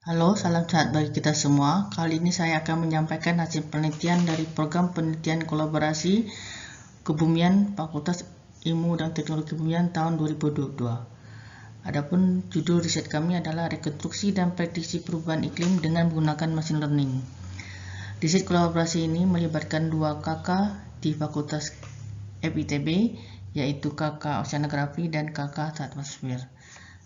Halo, salam sehat bagi kita semua. Kali ini saya akan menyampaikan hasil penelitian dari program penelitian kolaborasi Kebumian Fakultas Ilmu dan Teknologi Kebumian tahun 2022. Adapun judul riset kami adalah rekonstruksi dan prediksi perubahan iklim dengan menggunakan machine learning. Riset kolaborasi ini melibatkan dua kakak di Fakultas FITB, yaitu kakak Oceanografi dan kakak Atmosfer.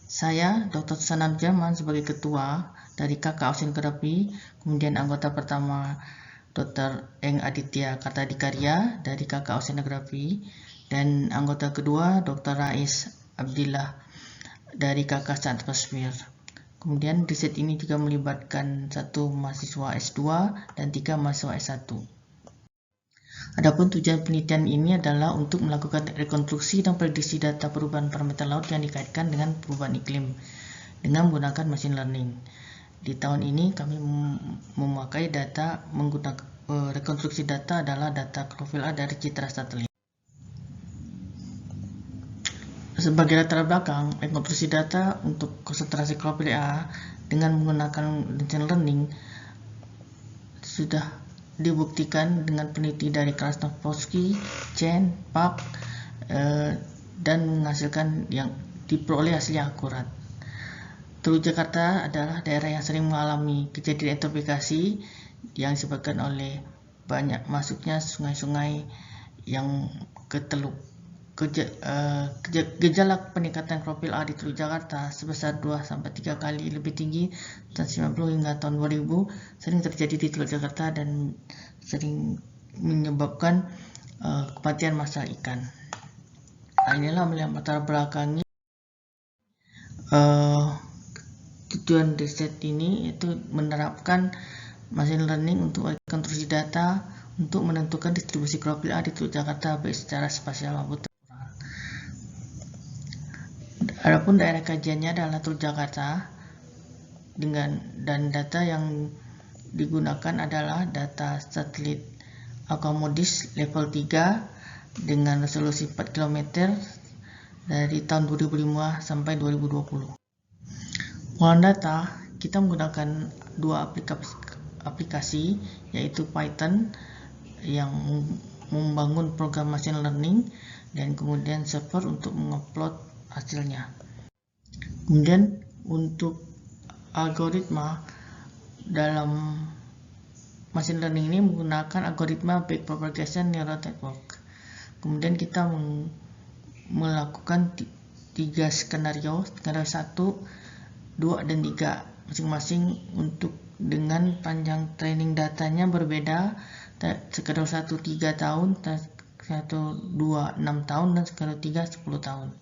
Saya, Dr. Sanam Jaman, sebagai ketua dari kakak Oceanografi, kemudian anggota pertama Dr. Eng Aditya Kartadikarya dari kakak Oceanografi, dan anggota kedua Dr. Rais Abdillah dari kakak Atmosfer. Kemudian riset ini juga melibatkan 1 mahasiswa S2 dan 3 mahasiswa S1. Adapun tujuan penelitian ini adalah untuk melakukan rekonstruksi dan prediksi data perubahan parameter laut yang dikaitkan dengan perubahan iklim dengan menggunakan machine learning. Di tahun ini kami memakai data menggunakan rekonstruksi data adalah data klorofil A dari citra satelit. Sebagai latar belakang, rekonstruksi data untuk konsentrasi klorofil A dengan menggunakan machine learning sudah dibuktikan dengan peneliti dari Krasnopolski, Chen, Park, dan menghasilkan yang diperoleh hasil yang akurat. Teluk Jakarta adalah daerah yang sering mengalami kejadian eutrofikasi yang disebabkan oleh banyak masuknya sungai-sungai yang ke teluk. Gejala peningkatan klorofil A di Teluk Jakarta sebesar 2-3 kali lebih tinggi tahun 90 hingga tahun 2000 sering terjadi di Teluk Jakarta dan sering menyebabkan kematian massa ikan. Inilah melihat latar belakangnya. Tujuan riset ini itu menerapkan machine learning untuk rekonstruksi data untuk menentukan distribusi klorofil A di Teluk Jakarta baik secara spasial maupun temporal. Adapun daerah kajiannya adalah Teluk Jakarta dan data yang digunakan adalah data satelit Aquamodis level 3 dengan resolusi 4 km dari tahun 2005 sampai 2020. Pengolahan data kita menggunakan dua aplikasi yaitu Python yang membangun program machine learning dan kemudian server untuk mengupload hasilnya. Kemudian untuk algoritma dalam machine learning ini menggunakan algoritma backpropagation neural network. Kemudian kita melakukan 3 skenario 1, 2, dan 3 masing-masing untuk dengan panjang training datanya berbeda. Skenario 1 3 tahun, skenario 2 6 tahun, dan skenario 3 10 tahun.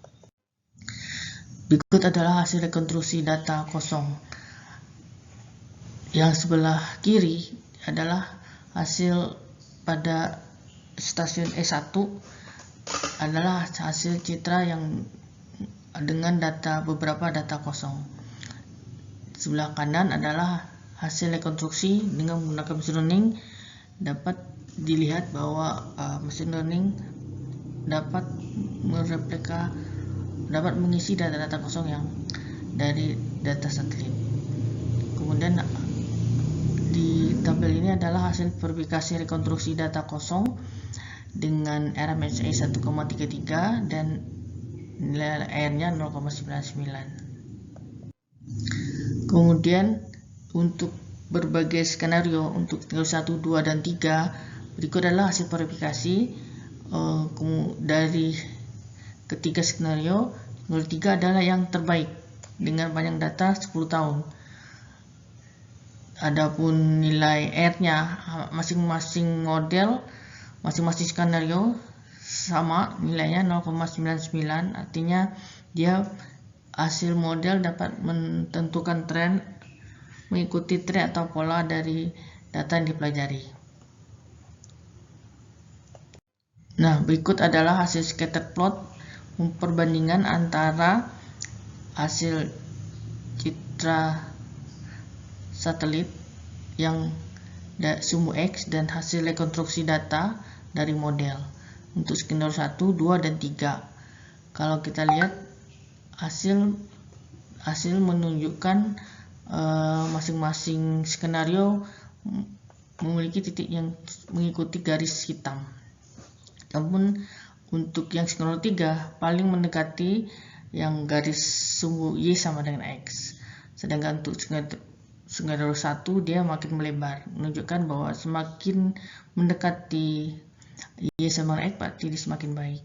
Berikut adalah hasil rekonstruksi data kosong. Yang sebelah kiri adalah hasil pada stasiun S1 adalah hasil citra yang dengan beberapa data kosong. Sebelah kanan adalah hasil rekonstruksi dengan menggunakan machine learning. Dapat dilihat bahwa machine learning dapat mengisi data-data kosong yang dari data satelit. Kemudian di tabel ini adalah hasil verifikasi rekonstruksi data kosong dengan RMSE 1,33 dan nilai R-nya 0,99. Kemudian untuk berbagai skenario untuk skenario 1, 2, dan 3 berikut adalah hasil verifikasi dari ketiga skenario. Skenario 3 adalah yang terbaik dengan panjang data 10 tahun. Adapun nilai R-nya masing-masing model, masing-masing skenario sama nilainya 0,99, artinya dia hasil model dapat menentukan tren, mengikuti tren atau pola dari data yang dipelajari. Nah, berikut adalah hasil scatter plot perbandingan antara hasil citra satelit yang sumu X dan hasil rekonstruksi data dari model untuk skenario 1, 2, dan 3. Kalau kita lihat hasil menunjukkan masing-masing skenario memiliki titik yang mengikuti garis hitam. Namun untuk yang skenario 3 paling mendekati yang garis sumbu Y sama dengan X. Sedangkan untuk skenario 1 dia makin melebar, menunjukkan bahwa semakin mendekati Y sama dengan X berarti dia semakin baik.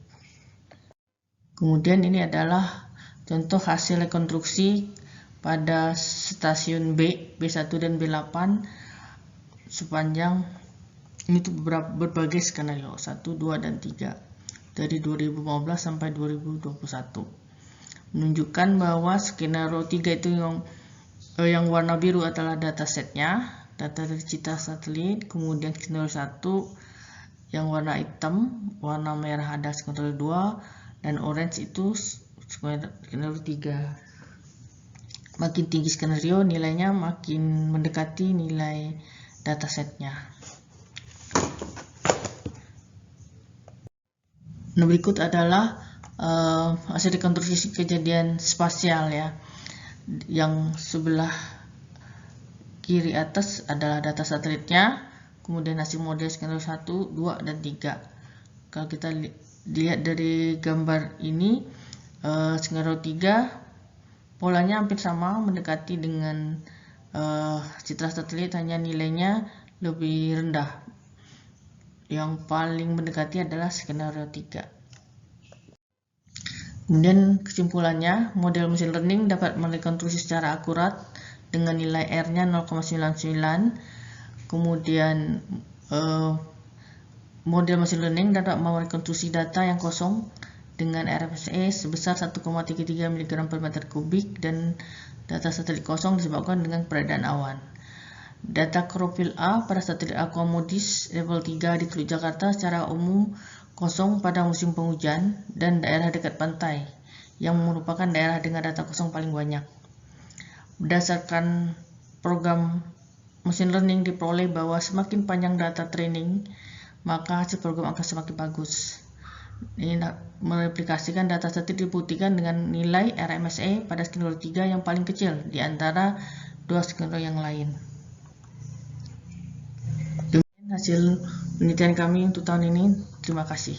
Kemudian ini adalah contoh hasil rekonstruksi pada stasiun B1 dan B8 sepanjang ini tuh berbagai skenario 1, 2, dan 3 dari 2015 sampai 2021, menunjukkan bahwa skenario 3 itu yang warna biru adalah datasetnya, data dari citra satelit. Kemudian skenario 1 yang warna hitam, warna merah ada skenario 2, dan orange itu skenario 3. Makin tinggi skenario, nilainya makin mendekati nilai datasetnya. Nah, berikut adalah hasil rekonstruksi kejadian spasial ya. Yang sebelah kiri atas adalah data satelitnya, kemudian hasil model skenario 1, 2, dan 3. Kalau kita lihat dari gambar ini, skenario 3 polanya hampir sama, mendekati dengan citra satelit, hanya nilainya lebih rendah. Yang paling mendekati adalah skenario 3. Kemudian kesimpulannya, model machine learning dapat merekonstruksi secara akurat dengan nilai R-nya 0,99. Kemudian model machine learning dapat merekonstruksi data yang kosong dengan RMSE sebesar 1,33 mg/m3 dan data satelit kosong disebabkan dengan peredaran awan. Data profil A pada satelit Aquamodis level 3 di Teluk Jakarta secara umum kosong pada musim penghujan dan daerah dekat pantai, yang merupakan daerah dengan data kosong paling banyak. Berdasarkan program machine learning diperoleh bahwa semakin panjang data training, maka hasil program akan semakin bagus. Ini mereplikasikan data satelit dibuktikan dengan nilai RMSE pada skenario 3 yang paling kecil di antara dua skenario yang lain. Demikian hasil penelitian kami untuk tahun ini. Terima kasih.